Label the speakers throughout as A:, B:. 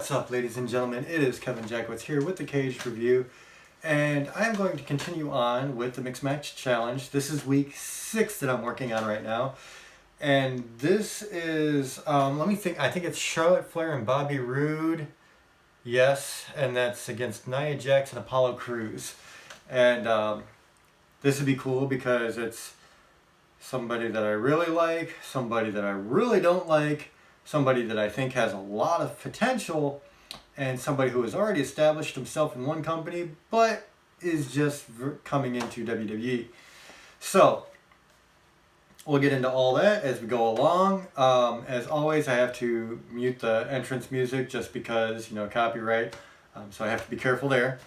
A: What's up, ladies and gentlemen? It is Kevin Jackwitz here with the Cage Review, and I am going to continue on with the Mixed Match Challenge. This is week 6 that I'm working on right now, and this is, let me think, I think it's Charlotte Flair and Bobby Roode, yes, and that's against Nia Jax and Apollo Crews. And this would be cool because it's somebody that I really like, somebody that I really don't like, somebody that I think has a lot of potential, and somebody who has already established himself in one company but is just coming into WWE. So we'll get into all that as we go along. As always, I have to mute the entrance music just because, copyright, so I have to be careful there.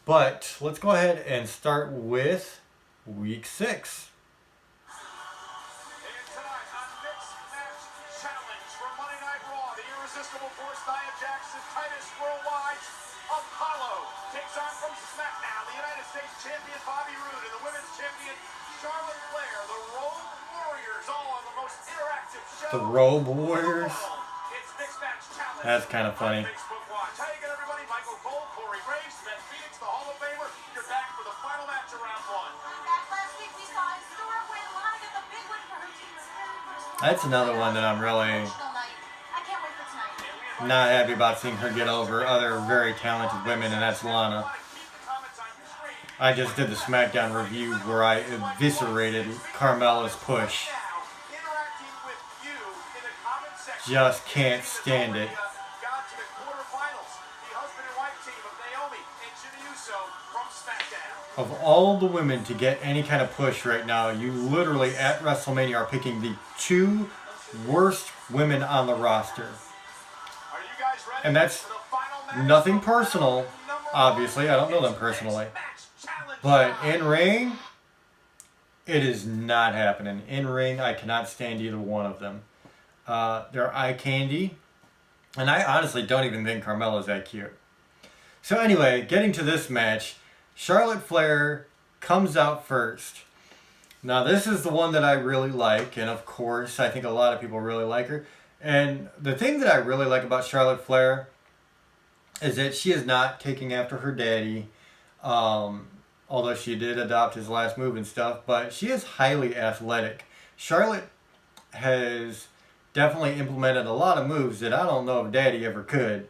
A: But let's go ahead and start with week 6.
B: Nia Jackson, tightest worldwide. Apollo takes on from SmackDown the United States champion Bobby Roode and the women's champion Charlotte Flair. The Roode Warriors, all on the most interactive show.
A: The Roode Warriors?
B: It's Mixed Match Challenge.
A: That's kind of funny.
B: Facebook Watch. How you get everybody? Michael Cole, Corey Graves, Ben Phoenix, the Hall of Famer. You're back for the final match of round 1.
C: Back last week we saw a historic win. Lana got the big win for her team's very first.
A: That's another one that I'm really not happy about seeing her get over other very talented women, and that's Lana. I just did the SmackDown review where I eviscerated Carmella's push. Just can't stand it. Of all the women to get any kind of push right now, you literally at WrestleMania are picking the 2 worst women on the roster. And that's nothing personal, obviously. I don't know them personally. But in ring, it is not happening. In ring, I cannot stand either one of them. They're eye candy. And I honestly don't even think Carmella's that cute. So anyway, getting to this match, Charlotte Flair comes out first. Now this is the one that I really like. And of course, I think a lot of people really like her. And the thing that I really like about Charlotte Flair is that she is not taking after her daddy, although she did adopt his last move and stuff, but she is highly athletic. Charlotte has definitely implemented a lot of moves that I don't know if daddy ever could.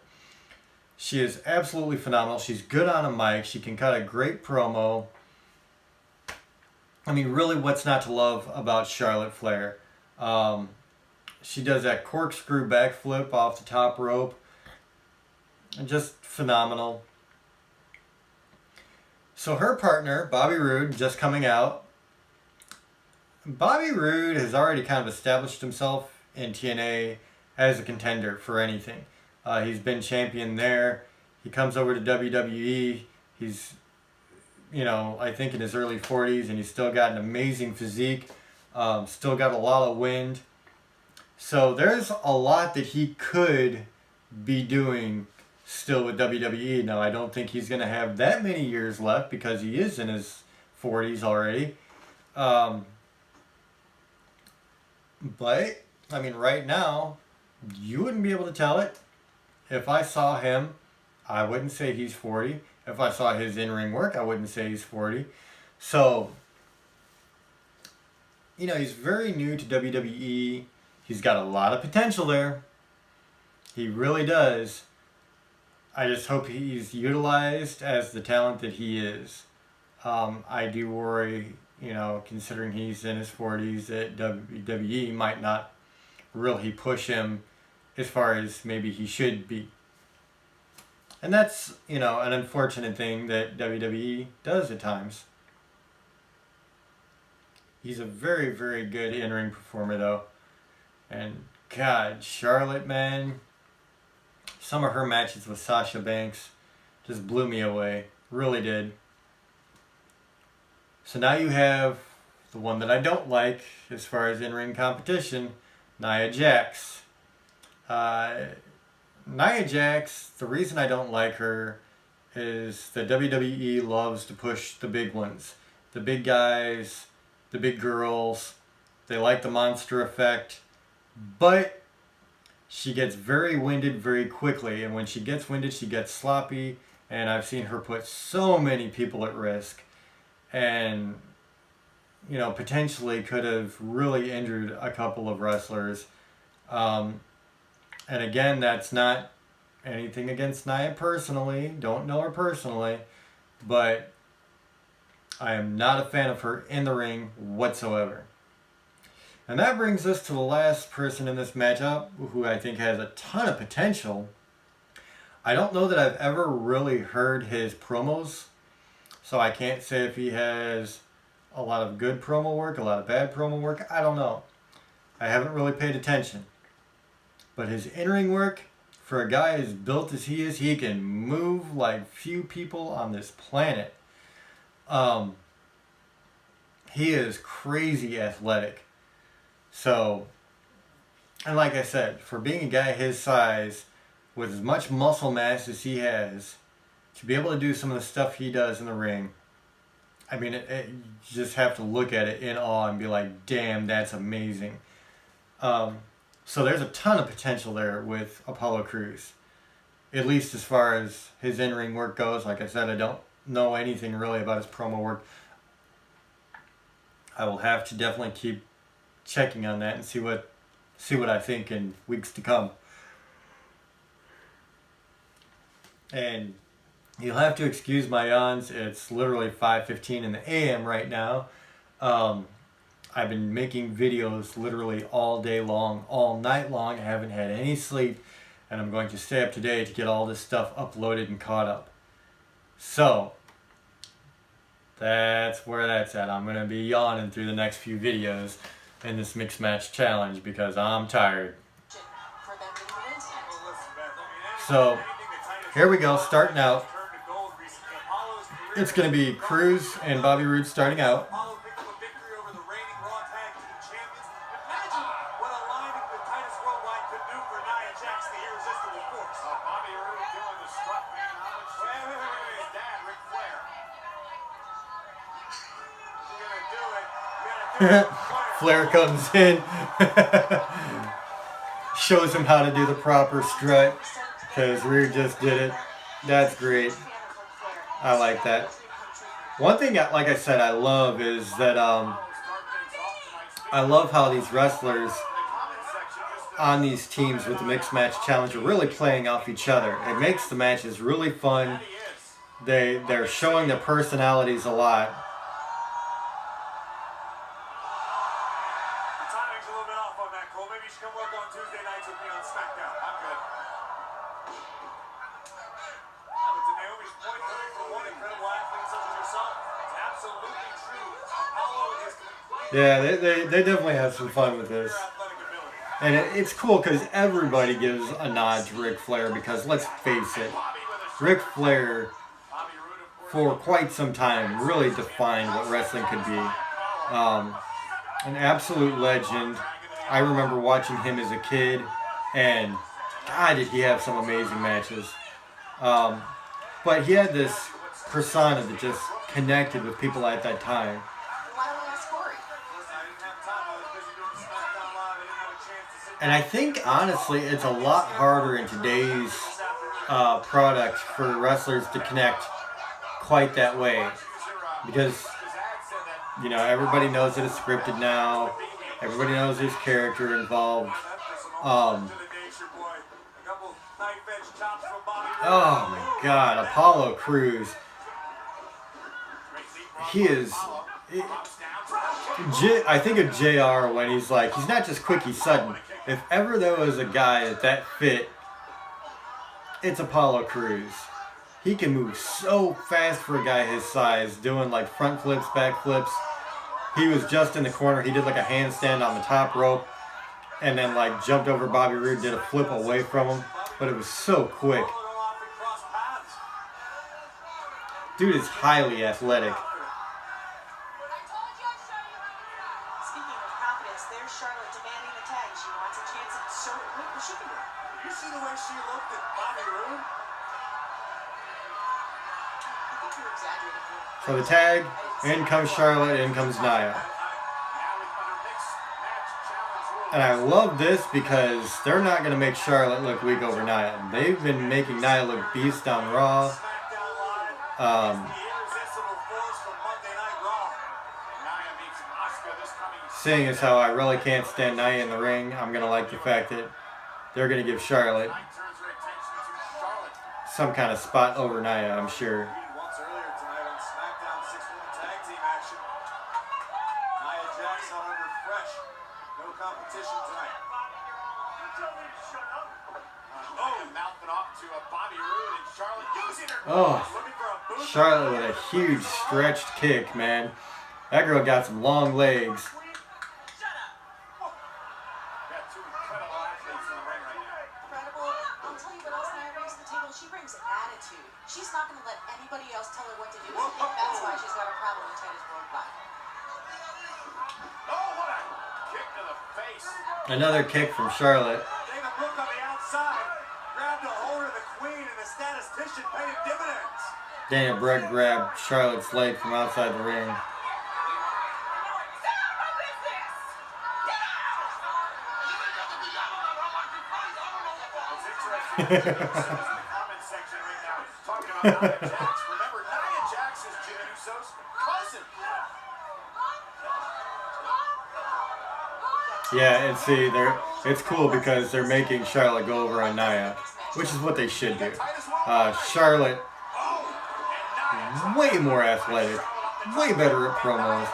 A: She is absolutely phenomenal. She's good on a mic. She can cut a great promo. I mean, really, what's not to love about Charlotte Flair? She does that corkscrew backflip off the top rope. And just phenomenal. So her partner, Bobby Roode, just coming out. Bobby Roode has already kind of established himself in TNA as a contender for anything. He's been champion there. He comes over to WWE. He's, I think in his early 40s, and he's still got an amazing physique. Still got a lot of wind. So there's a lot that he could be doing still with WWE. Now, I don't think he's going to have that many years left because he is in his 40s already. But, I mean, right now, you wouldn't be able to tell it. If I saw him, I wouldn't say he's 40. If I saw his in-ring work, I wouldn't say he's 40. So, he's very new to WWE. He's got a lot of potential there. He really does. I just hope he's utilized as the talent that he is. I do worry, considering he's in his 40s, that WWE might not really push him as far as maybe he should be. And that's, an unfortunate thing that WWE does at times. He's a very, very good in-ring performer, though. And God, Charlotte, man, some of her matches with Sasha Banks just blew me away. Really did. So now you have the one that I don't like as far as in-ring competition, Nia Jax. Nia Jax, the reason I don't like her is that WWE loves to push the big ones. The big guys, the big girls. They like the monster effect. But she gets very winded very quickly, and when she gets winded, she gets sloppy, and I've seen her put so many people at risk, and potentially could have really injured a couple of wrestlers. And again, that's not anything against Nia personally. Don't know her personally, but I am not a fan of her in the ring whatsoever. And that brings us to the last person in this matchup, who I think has a ton of potential. I don't know that I've ever really heard his promos, so I can't say if he has a lot of good promo work, a lot of bad promo work. I don't know. I haven't really paid attention. But his in-ring work, for a guy as built as he is, he can move like few people on this planet. He is crazy athletic. So, and like I said, for being a guy his size, with as much muscle mass as he has, to be able to do some of the stuff he does in the ring, I mean, you just have to look at it in awe and be like, damn, that's amazing. So there's a ton of potential there with Apollo Crews, at least as far as his in-ring work goes. Like I said, I don't know anything really about his promo work. I will have to definitely keep checking on that and see what I think in weeks to come. And you'll have to excuse my yawns. It's literally 5:15 in the AM right now. I've been making videos literally all day long, all night long. I haven't had any sleep, and I'm going to stay up today to get all this stuff uploaded and caught up. So, that's where that's at. I'm going to be yawning through the next few videos in this mixed match challenge because I'm tired. So, here we go, starting out. It's going to be Crews and Bobby Roode starting out. Flair comes in, shows him how to do the proper strut, because Roode just did it. That's great. I like that. One thing, like I said, I love is that I love how these wrestlers on these teams with the Mixed Match Challenge are really playing off each other. It makes the matches really fun. They're showing their personalities a lot. Yeah, they definitely have some fun with this. And it's cool because everybody gives a nod to Ric Flair because, let's face it, Ric Flair, for quite some time, really defined what wrestling could be. An absolute legend. I remember watching him as a kid, and God, did he have some amazing matches. But he had this persona that just connected with people at that time. And I think, honestly, it's a lot harder in today's product for wrestlers to connect quite that way. Because, everybody knows that it's scripted now. Everybody knows there's character involved. Oh my God, Apollo Crews. He is... I think of JR when he's like, he's not just quick, he's sudden. If ever there was a guy that fit, it's Apollo Crews. He can move so fast for a guy his size, doing like front flips, back flips. He was just in the corner. He did like a handstand on the top rope and then like jumped over Bobby Roode, did a flip away from him. But it was so quick. Dude is highly athletic. So the tag, in comes Charlotte, in comes Nia. And I love this because they're not going to make Charlotte look weak over Nia. They've been making Nia look beast on Raw. Seeing as how I really can't stand Nia in the ring, I'm going to like the fact that they're going to give Charlotte some kind of spot over Nia, I'm sure. Oh, Charlotte with a huge stretched kick, man. That girl got some long legs.
C: She brings attitude. She's not going to let anybody else tell her what to do, and that's why she's got a problem with Titus Worldwide.
B: Oh, what a kick to the face.
A: Another kick from Charlotte.
B: Dana Brooke on the outside grabbed a hold of the queen, and the statistician paid him dividends.
A: Dana Brooke grabbed Charlotte's leg from outside the ring.
B: Remember, Nia Jax is Jimmy Uso's cousin.
A: Yeah, and see, it's cool because they're making Charlotte go over on Nia, which is what they should do. Charlotte, way more athletic, way better at promos.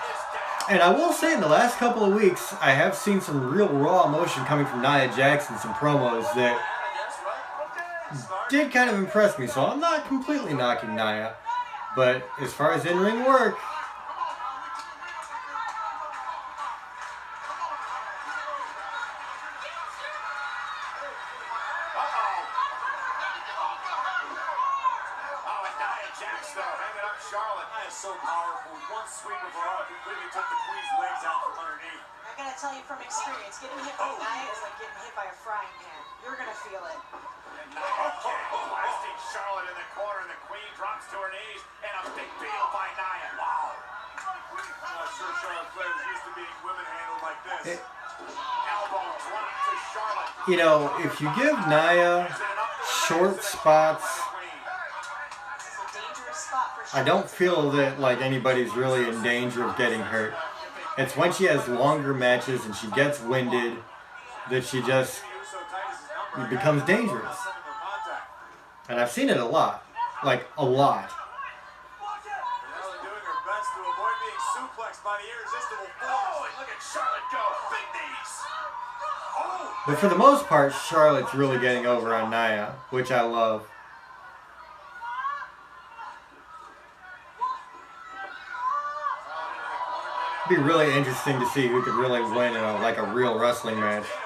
A: And I will say in the last couple of weeks, I have seen some real raw emotion coming from Nia Jax in some promos that did kind of impress me, so I'm not completely knocking Nia. But as far as in-ring work,
B: Charlotte is so powerful. One sweep of her arm completely took the queen's legs out from underneath.
C: I gotta tell you from experience, getting hit by Nia is like getting hit by a frying pan. You're gonna feel it.
B: Blasting Charlotte in the corner, and the queen drops to her knees, and a big deal by Nia. Wow. I'm not sure Charlotte Flair is used to being women handled like this. Elbow drop to Charlotte.
A: You know, if you give Nia short spots, I don't feel that like anybody's really in danger of getting hurt. It's when she has longer matches and she gets winded that she just becomes dangerous. And I've seen it a lot. Like, a lot.
B: Doing her best to avoid being suplexed by the irresistible force. Oh, and look at Charlotte go. Big knees. Oh.
A: But for the most part, Charlotte's really getting over on Nia, which I love. It'd be really interesting to see who could really win in a real wrestling match.
C: For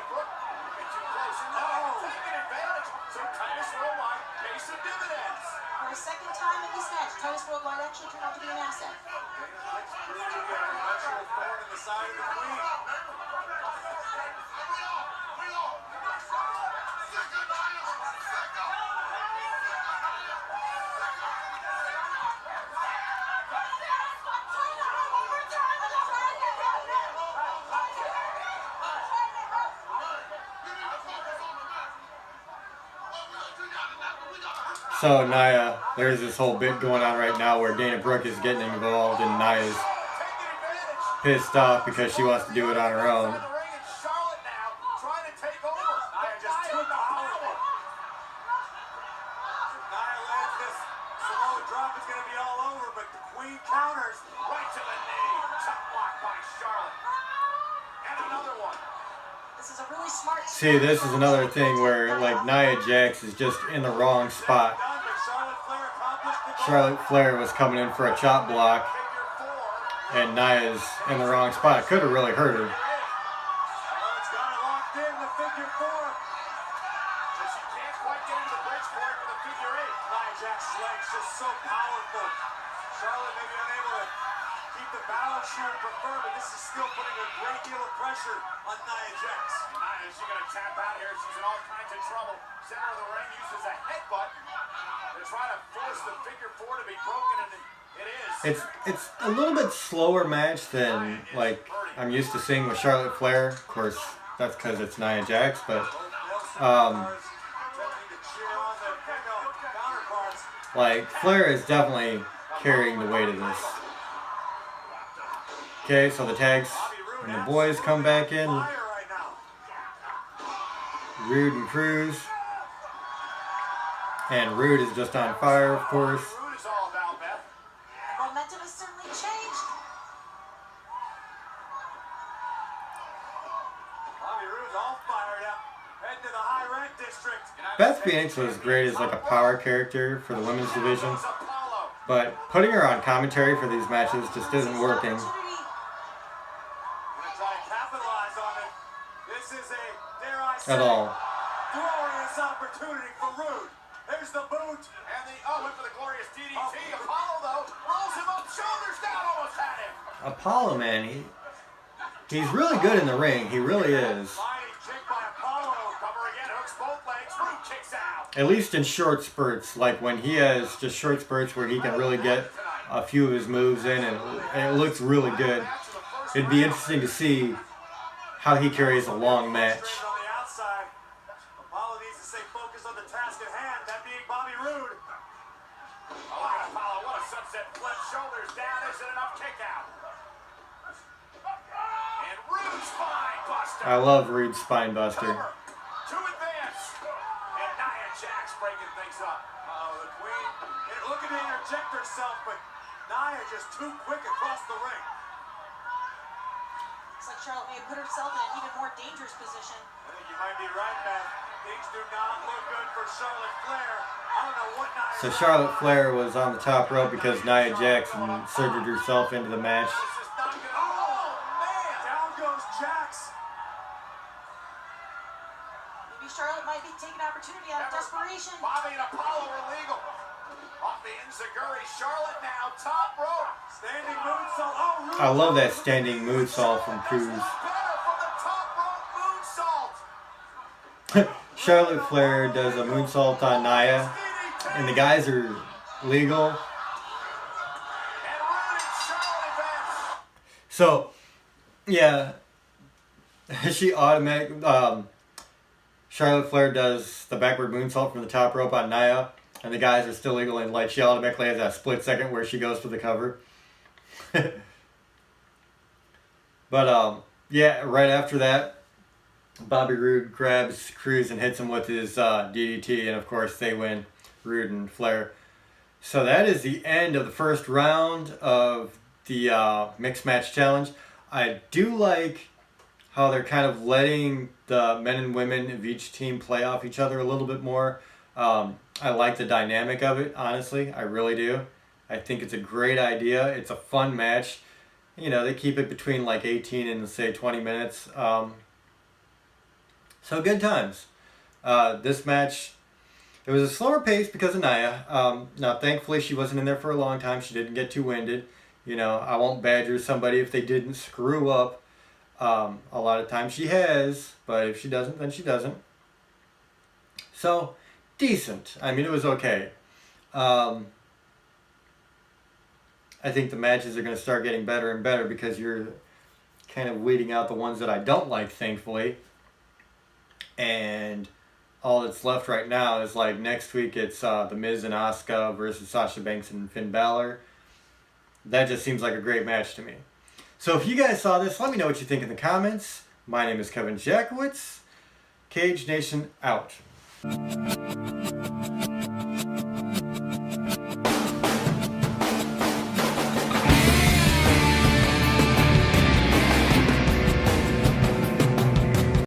C: a second time in this match, Titus Worldwide actually turned out to be an asset.
A: So Nia, there's this whole bit going on right now where Dana Brooke is getting involved and Nia's pissed off because she wants to do it on her own. See, this is another thing where like Nia Jax is just in the wrong spot. Charlotte Flair was coming in for a chop block and Nia's in the wrong spot. It could have really hurt her.
B: Charlotte may be unable to keep the balance she would prefer, but this is still putting a great deal of pressure on Nia Jax. Nia, is she going to tap out here? She's in all kinds of trouble. Center of the ring uses a headbutt to try to force the figure four to be broken, and it is.
A: It's a little bit slower match than like I'm used to seeing with Charlotte Flair. Of course, that's because it's Nia Jax, but like Flair is definitely carrying the weight of this. Okay, so the tags and the boys come back in. Roode and Cruz. And Roode is just on fire, of course.
C: Momentum has certainly changed.
A: Beth Phoenix was great as like a power character for the women's division, but putting her on commentary for these matches just isn't working at all.
B: Glorious opportunity for Roode. There's the boot and the went for the glorious DDT. Apollo though rolls him up, shoulders down, almost had him.
A: Apollo, man, he's really good in the ring. He really is. At least in short spurts, like when he has just short spurts where he can really get a few of his moves in, and it looks really good. It'd be interesting to see how he carries a long match.
B: Apollo needs to stay focused on the task at hand, that being Bobby Roode. Oh, Apollo, what a sunset flip, shoulders down, isn't enough kick out. And Roode spine buster.
A: I love Roode's spine buster.
B: To advance. And Nia Jax breaking things up. The Queen looking to interject herself, but Nia just too quick across the ring.
C: Looks like Charlotte may have put herself in an even more dangerous position.
B: I think you might be right, Beth. Things do not look good for Charlotte Flair. I don't know what Nia.
A: So Charlotte Flair was on the top rope because Nia Jax inserted herself into the match.
B: Oh, man! Down goes Jax.
C: Maybe Charlotte might be taking opportunity out of desperation.
B: Bobby and Apollo are legal. Off the enziguri, Charlotte now top rope. Standing moonsault. Oh, Roode.
A: I love that standing moonsault from Cruz.
B: From the top rope moonsault.
A: Charlotte Flair does a moonsault on Nia, and the guys are legal. So, yeah, she automatic. Charlotte Flair does the backward moonsault from the top rope on Nia, and the guys are still legal, and like she automatically has that split second where she goes for the cover. But yeah, right after that, Bobby Roode grabs Cruz and hits him with his DDT, and of course they win, Roode and Flair. So that is the end of the first round of the mixed match challenge. I do like how they're kind of letting the men and women of each team play off each other a little bit more. I like the dynamic of it, honestly. I really do. I think it's a great idea. It's a fun match. You know, they keep it between like 18 and say 20 minutes. So good times. This match, it was a slower pace because of Nia. Now, thankfully, she wasn't in there for a long time. She didn't get too winded. You know, I won't badger somebody if they didn't screw up. A lot of times she has, but if she doesn't, then she doesn't. So, decent. I mean, it was okay. I think the matches are going to start getting better and better because you're kind of weeding out the ones that I don't like, thankfully. And all that's left right now is like next week it's The Miz and Asuka versus Sasha Banks and Finn Balor. That just seems like a great match to me. So if you guys saw this, let me know what you think in the comments. My name is Kevin Jackowitz. Cage Nation out.